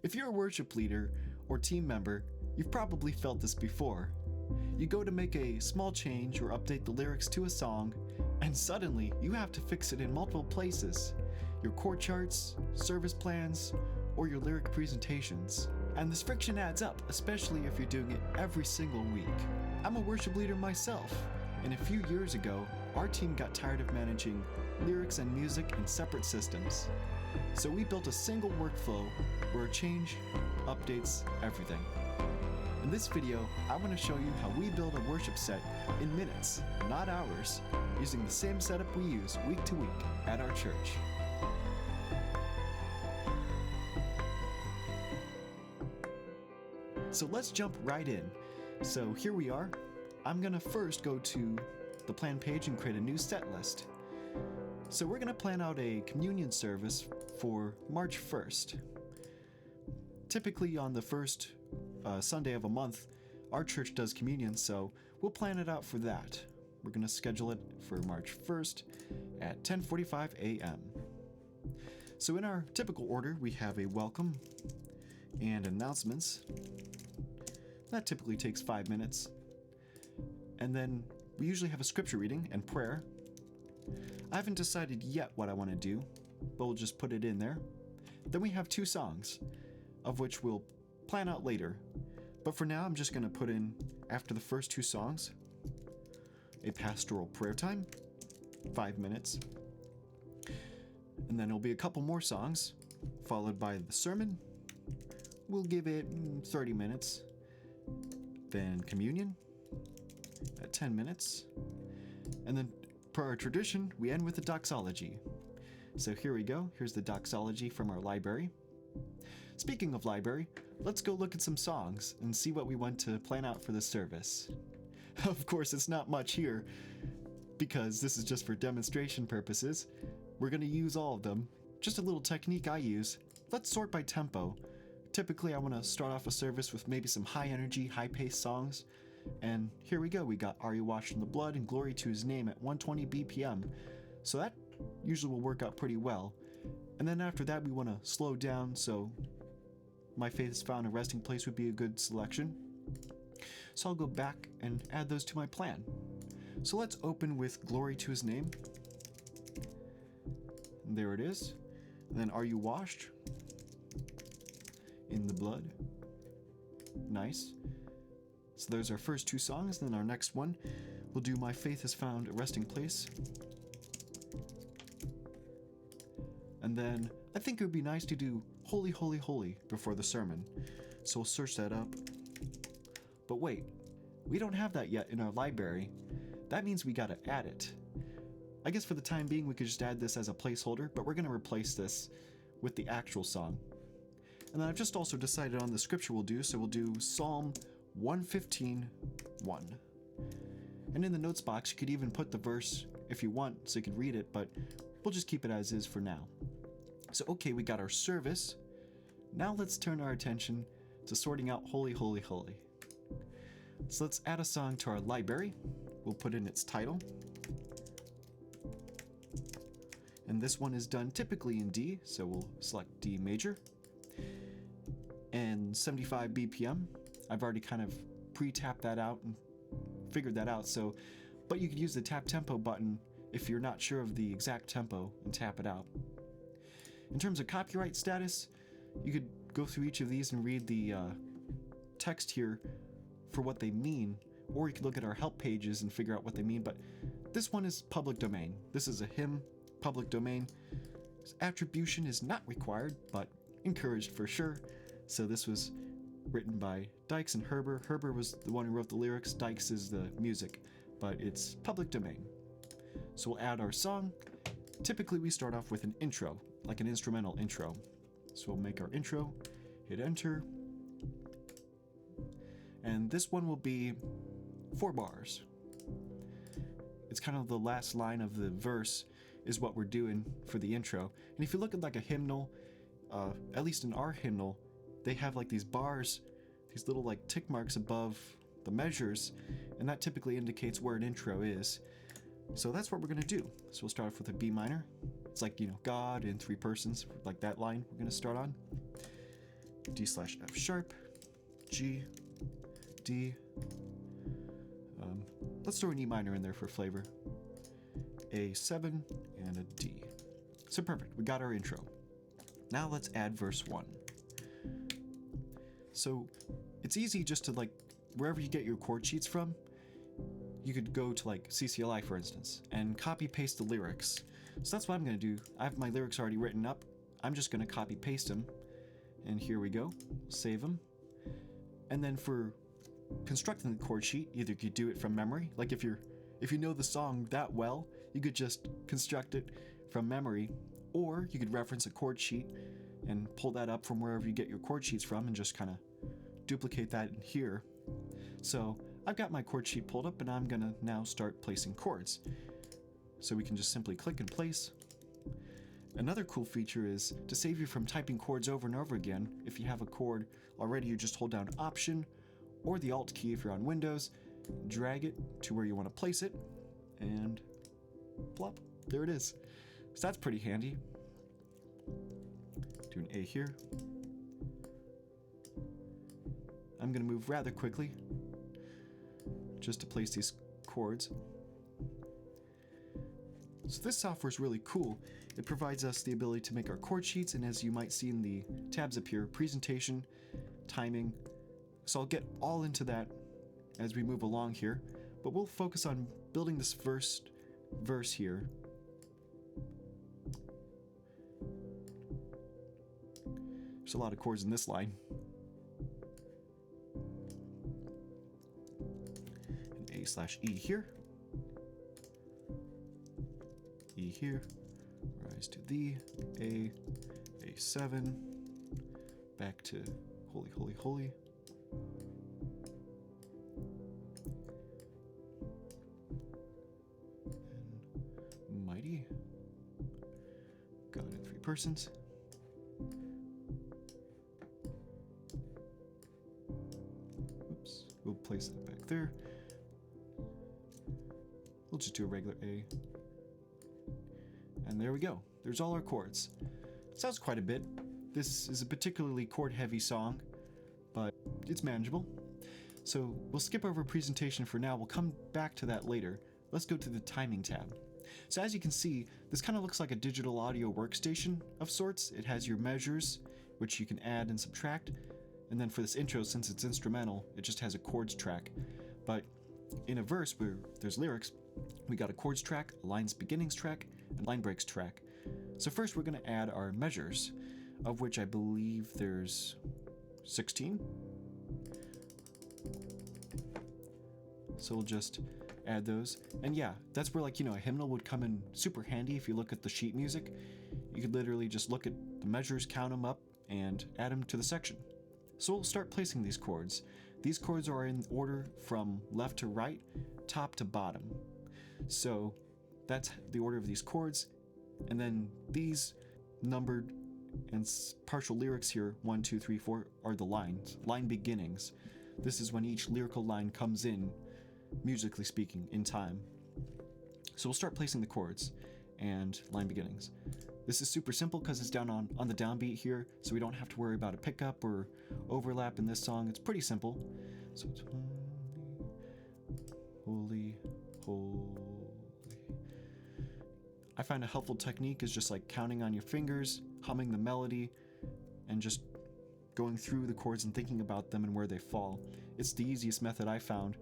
If you're a worship leader or team member, you've probably felt this before. You go to make a small change or update the lyrics to a song, and suddenly you have to fix it in multiple places. Your chord charts, service plans, or your lyric presentations. And this friction adds up, especially if you're doing it every single week. I'm a worship leader myself, and a few years ago, our team got tired of managing lyrics and music in separate systems. So we built a single workflow where a change updates everything. In this video, I want to show you how we build a worship set in minutes, not hours, using the same setup we use week to week at our church. So let's jump right in. So here we are. I'm going to first go to the plan page and create a new set list. So we're going to plan out a communion service for March 1st. Typically on the first Sunday of a month, our church does communion, so we'll plan it out for that. We're going to schedule it for March 1st at 10:45 a.m. So in our typical order, we have a welcome and announcements. That typically takes 5 minutes. And then we usually have a scripture reading and prayer. I haven't decided yet what I want to do, but we'll just put it in there. Then we have 2 songs, of which we'll plan out later. But for now, I'm just going to put in, after the first 2 songs, a pastoral prayer time, 5 minutes. And then it'll be a couple more songs, followed by the sermon. We'll give it 30 minutes. Then communion at 10 minutes. And then, per our tradition, we end with the doxology. So here we go. Here's the doxology from our library. Speaking of library, let's go look at some songs and see what we want to plan out for this service. Of course, it's not much here, because this is just for demonstration purposes. We're going to use all of them. Just a little technique I use. Let's sort by tempo. Typically, I want to start off a service with maybe some high energy, high paced songs. And here we go. We got Are You Washed in the Blood and Glory to His Name at 120 BPM. So that usually will work out pretty well. And then after that, we want to slow down, so My Faith Is Found a Resting Place would be a good selection. So I'll go back and add those to my plan. So let's open with Glory to His Name. And there it is. And then Are You Washed in the Blood? Nice. So there's our first 2 songs. Then our next one, we'll do My Faith Has Found a Resting Place. And then I think it would be nice to do Holy, Holy, Holy before the sermon. So we'll search that up. But wait, we don't have that yet in our library. That means we gotta add it. I guess for the time being we could just add this as a placeholder, but we're gonna replace this with the actual song. And then I've just also decided on the scripture we'll do, so we'll do Psalm 115:1. And in the notes box you could even put the verse if you want so you can read it, but we'll just keep it as is for now. So okay, we got our service. Now let's turn our attention to sorting out Holy, Holy, Holy. So let's add a song to our library. We'll put in its title. And this one is done typically in D, so we'll select D major. And 75 BPM. I've already kind of pre-tapped that out and figured that out, so, but you could use the tap tempo button if you're not sure of the exact tempo and tap it out. In terms of copyright status, you could go through each of these and read the text here for what they mean, or you could look at our help pages and figure out what they mean, but this one is public domain. This is a hymn, public domain. Attribution is not required, but encouraged for sure. So this was written by Dykes and Herber. Herber was the one who wrote the lyrics, Dykes is the music, but it's public domain. So we'll add our song. Typically we start off with an intro, like an instrumental intro. So we'll make our intro, hit enter, and this one will be 4 bars. It's kind of the last line of the verse is what we're doing for the intro. And if you look at like a hymnal, at least in our hymnal, they have like these bars, these little like tick marks above the measures, and that typically indicates where an intro is. So that's what we're gonna do. So we'll start off with a B minor. It's like, God in 3 persons, like that line we're gonna start on. D/F sharp, G, D. Let's throw an E minor in there for flavor. A7 and a D. So perfect, we got our intro. Now let's add verse 1. So it's easy just to, like, wherever you get your chord sheets from, you could go to like CCLI for instance and copy paste the lyrics. So that's what I'm going to do. I have my lyrics already written up. I'm just going to copy paste them. And here we go. Save them. And then for constructing the chord sheet, either you could do it from memory, like if you know the song that well, you could just construct it from memory, or you could reference a chord sheet and pull that up from wherever you get your chord sheets from and just kind of duplicate that in here. So I've got my chord sheet pulled up and I'm gonna now start placing chords. So we can just simply click and place. Another cool feature is to save you from typing chords over and over again. If you have a chord already, you just hold down Option or the Alt key if you're on Windows, drag it to where you want to place it, and plop, there it is. So that's pretty handy. Do an A here. I'm going to move rather quickly just to place these chords. So this software is really cool. It provides us the ability to make our chord sheets, and as you might see in the tabs up here, presentation, timing. So I'll get all into that as we move along here, but we'll focus on building this first verse here. There's a lot of chords in this line. And A/E here. E here. Rise to the A7. Back to holy, holy, holy. And mighty. God in three persons. Oops. We'll place that back there. We'll just do a regular A. And there we go. There's all our chords. Sounds quite a bit. This is a particularly chord-heavy song, but it's manageable. So we'll skip over presentation for now. We'll come back to that later. Let's go to the timing tab. So as you can see, this kind of looks like a digital audio workstation of sorts. It has your measures, which you can add and subtract. And then for this intro, since it's instrumental, it just has a chords track. But in a verse where there's lyrics, we got a chords track, a lines beginnings track, and line breaks track. So first we're going to add our measures, of which I believe there's 16. So we'll just add those. And yeah, that's where, like, you know, a hymnal would come in super handy. If you look at the sheet music, you could literally just look at the measures, count them up, and add them to the section. So we'll start placing these chords. These chords are in order from left to right, top to bottom. So that's the order of these chords. And then these numbered and partial lyrics here, 1, 2, 3, 4, are the lines, line beginnings. This is when each lyrical line comes in, musically speaking, in time. So we'll start placing the chords and line beginnings. This is super simple because it's down on the downbeat here, so we don't have to worry about a pickup or overlap in this song. It's pretty simple. So it's holy, holy. I find a helpful technique is just like counting on your fingers, humming the melody, and just going through the chords and thinking about them and where they fall. It's the easiest method I found.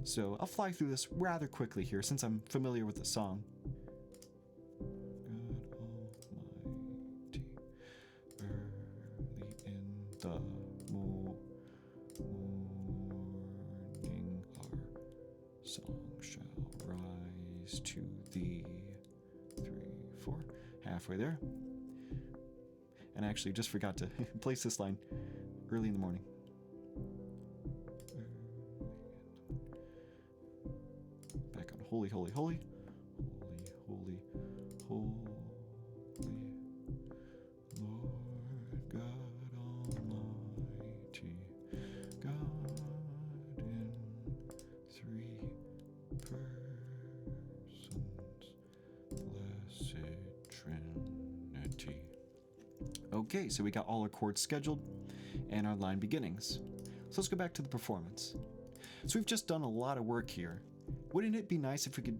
So I'll fly through this rather quickly here since I'm familiar with the song. God Almighty, early in the morning our song shall rise to thee. 3, 4, halfway there. And I actually just forgot to place this line early in the morning. Back on holy, holy, holy. Holy, holy, holy. Lord God Almighty, God in three persons, blessed Trinity. Okay, so we got all our chords scheduled. and our line beginnings. So let's go back to the performance. So we've just done a lot of work here. Wouldn't it be nice if we could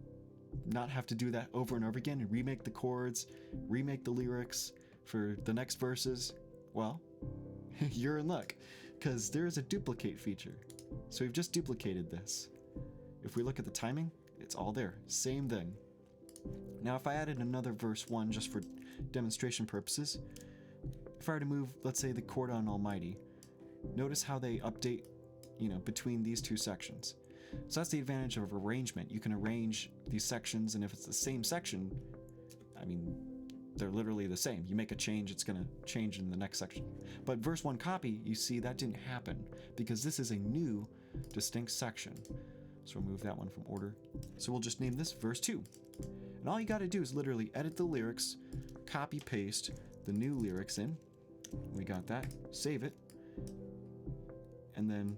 not have to do that over and over again and remake the chords, remake the lyrics for the next verses? Well, you're in luck, because there is a duplicate feature. So we've just duplicated this. If we look at the timing, it's all there, same thing. Now if I added another verse 1 just for demonstration purposes, if I were to move, let's say, the chord on Almighty, notice how they update, between these two sections. So that's the advantage of arrangement. You can arrange these sections, and if it's the same section, they're literally the same. You make a change, it's going to change in the next section. But verse 1 copy, you see that didn't happen because this is a new distinct section. So we'll move that one from order. So we'll just name this verse 2. And all you got to do is literally edit the lyrics, copy paste the new lyrics in. We got that. Save it. And then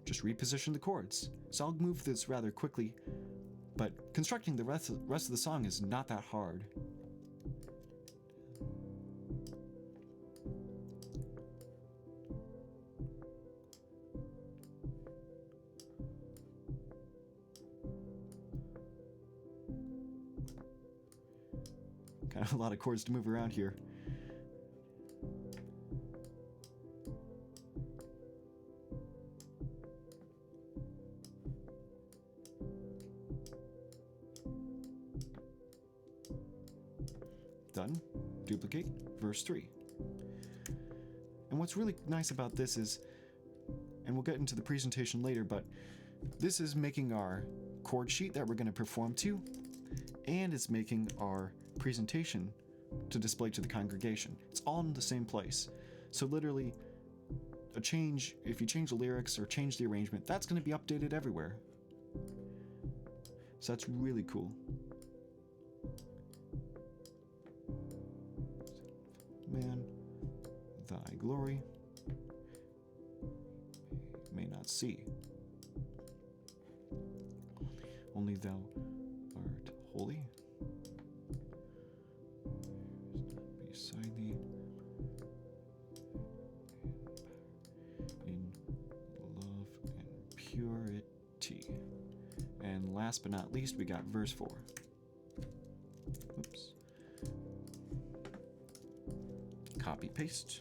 just reposition the chords. So I'll move this rather quickly, but constructing the rest of the song is not that hard. Kind of a lot of chords to move around here. Done. Duplicate. Verse 3. And what's really nice about this is, and we'll get into the presentation later, but this is making our chord sheet that we're going to perform to, and it's making our presentation to display to the congregation. It's all in the same place. So literally, a change, if you change the lyrics or change the arrangement, that's going to be updated everywhere. So that's really cool. Man, thy glory may not see. Only thou art holy. Beside thee in love and purity. And last but not least, we got verse 4. Oops. Copy paste.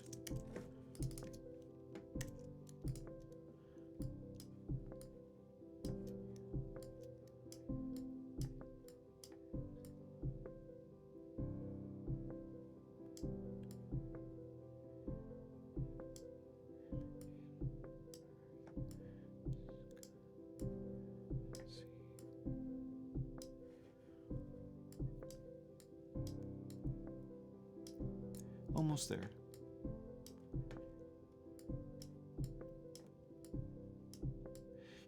Almost there.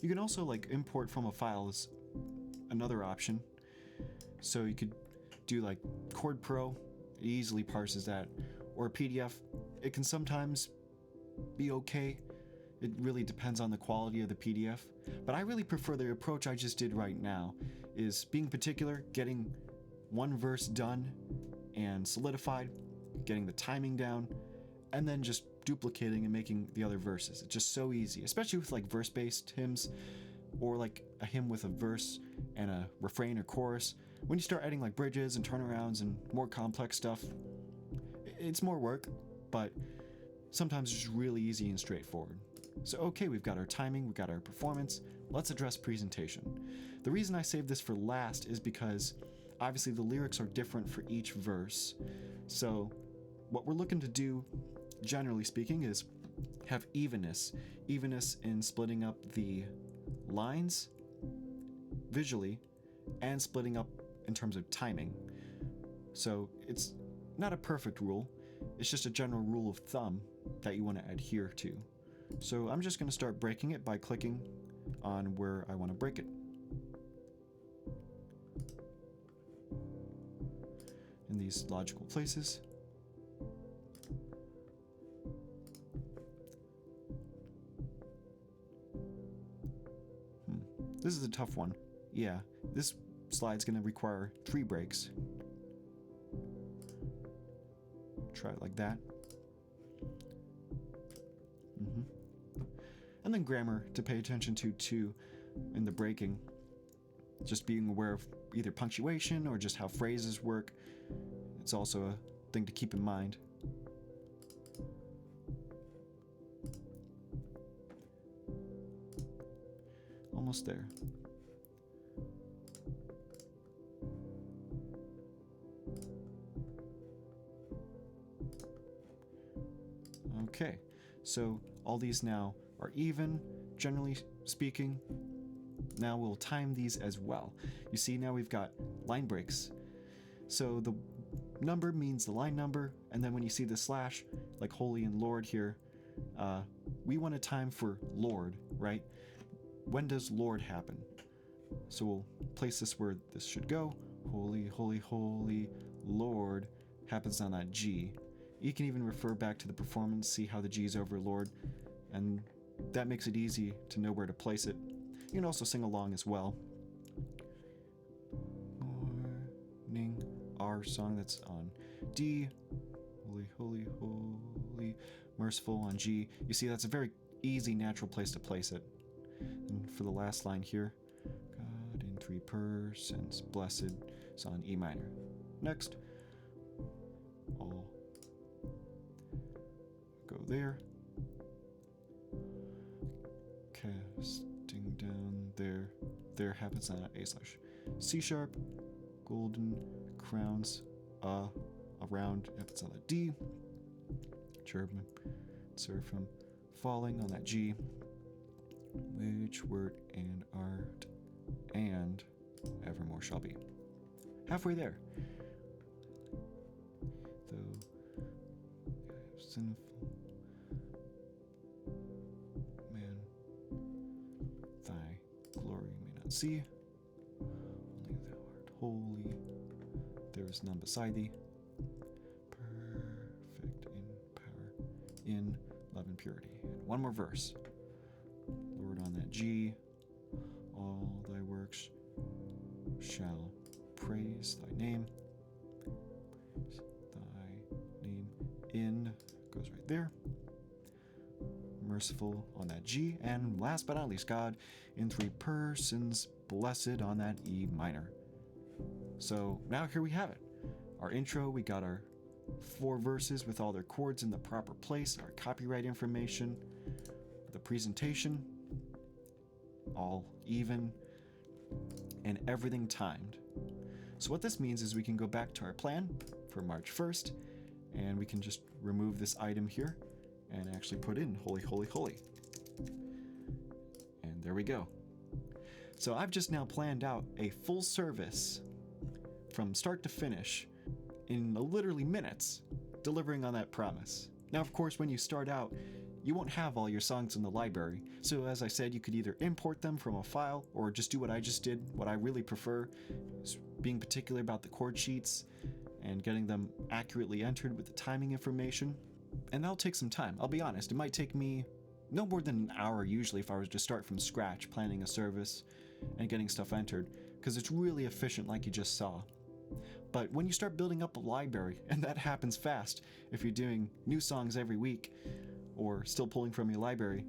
You can also import from a file is another option. So you could do Chord Pro, it easily parses that, or a PDF. It can sometimes be okay. It really depends on the quality of the PDF. But I really prefer the approach I just did right now, is being particular, getting one verse done and solidified, getting the timing down, and then just duplicating and making the other verses. It's just so easy, especially with verse-based hymns, or a hymn with a verse and a refrain or chorus. When you start adding bridges and turnarounds and more complex stuff, it's more work, but sometimes it's just really easy and straightforward. So okay, we've got our timing, we've got our performance, let's address presentation. The reason I saved this for last is because obviously the lyrics are different for each verse. So what we're looking to do, generally speaking, is have evenness in splitting up the lines visually and splitting up in terms of timing. So it's not a perfect rule, it's just a general rule of thumb that you want to adhere to. So I'm just going to start breaking it by clicking on where I want to break it. In these logical places. This is a tough one. Yeah, this slide's going to require 3 breaks. Try it like that. And then grammar to pay attention to too in the breaking. Just being aware of either punctuation or just how phrases work. It's also a thing to keep in mind. Almost there. Okay, so all these now are even, generally speaking. Now we'll time these as well. You see, now we've got line breaks. So the number means the line number, and then when you see the slash, like holy and Lord here, we want to time for Lord, right? When does Lord happen? So we'll place this where this should go. Holy, holy, holy, Lord happens on that G. You can even refer back to the performance, see how the G is over Lord, and that makes it easy to know where to place it. You can also sing along as well. Morning, our song that's on D. Holy, holy, holy, merciful on G. You see, that's a very easy, natural place to place it. And for the last line here, God in three persons, blessed, is on E minor. Next, all go there. Casting down there. There happens on A slash C sharp. Golden crowns around happens on the D. Cherubim, seraphim falling on that G. Which word and art and evermore shall be. Halfway there. Though sinful man, thy glory may not see. Only thou art holy. There is none beside thee. Perfect in power, in love and purity. And one more verse. Lord on that G, all thy works shall praise thy name. Thy name in goes right there. Merciful on that G, and last but not least, God in three persons, blessed on that E minor. So now here we have it. Our intro, we got our 4 verses with all their chords in the proper place, our copyright information, the presentation, all even, and everything timed. So what this means is we can go back to our plan for March 1st, and we can just remove this item here and actually put in holy, holy, holy. And there we go. So I've just now planned out a full service from start to finish in literally minutes, delivering on that promise. Now, of course, when you start out, you won't have all your songs in the library. So as I said, you could either import them from a file or just do what I just did. What I really prefer is being particular about the chord sheets and getting them accurately entered with the timing information. And that'll take some time. I'll be honest, it might take me no more than an hour usually if I was to start from scratch planning a service and getting stuff entered, because it's really efficient like you just saw. But when you start building up a library, and that happens fast if you're doing new songs every week or still pulling from your library,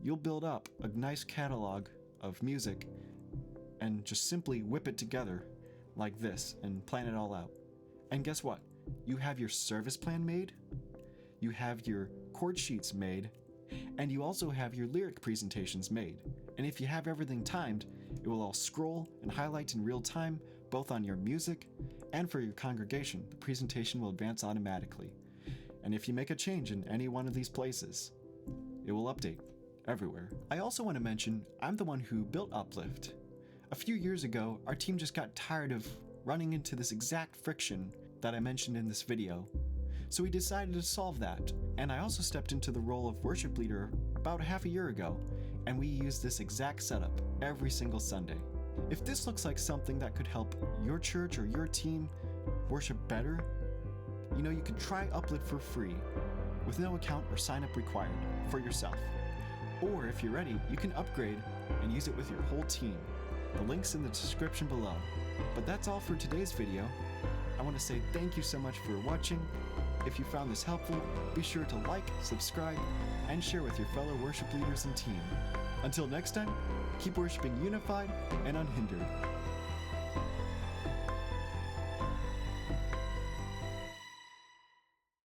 you'll build up a nice catalog of music and just simply whip it together like this and plan it all out. And guess what? You have your service plan made, you have your chord sheets made, and you also have your lyric presentations made. And if you have everything timed, it will all scroll and highlight in real time, both on your music and for your congregation. The presentation will advance automatically. And if you make a change in any one of these places, it will update everywhere. I also want to mention, I'm the one who built Uplift. A few years ago, our team just got tired of running into this exact friction that I mentioned in this video. So we decided to solve that. And I also stepped into the role of worship leader about half a year ago, and we use this exact setup every single Sunday. If this looks like something that could help your church or your team worship better, you could try Uplift for free with no account or sign up required for yourself. Or if you're ready, you can upgrade and use it with your whole team. The link's in the description below. But that's all for today's video. I want to say thank you so much for watching, If you found this helpful, be sure to like, subscribe, and share with your fellow worship leaders and team. Until next time, keep worshiping unified and unhindered.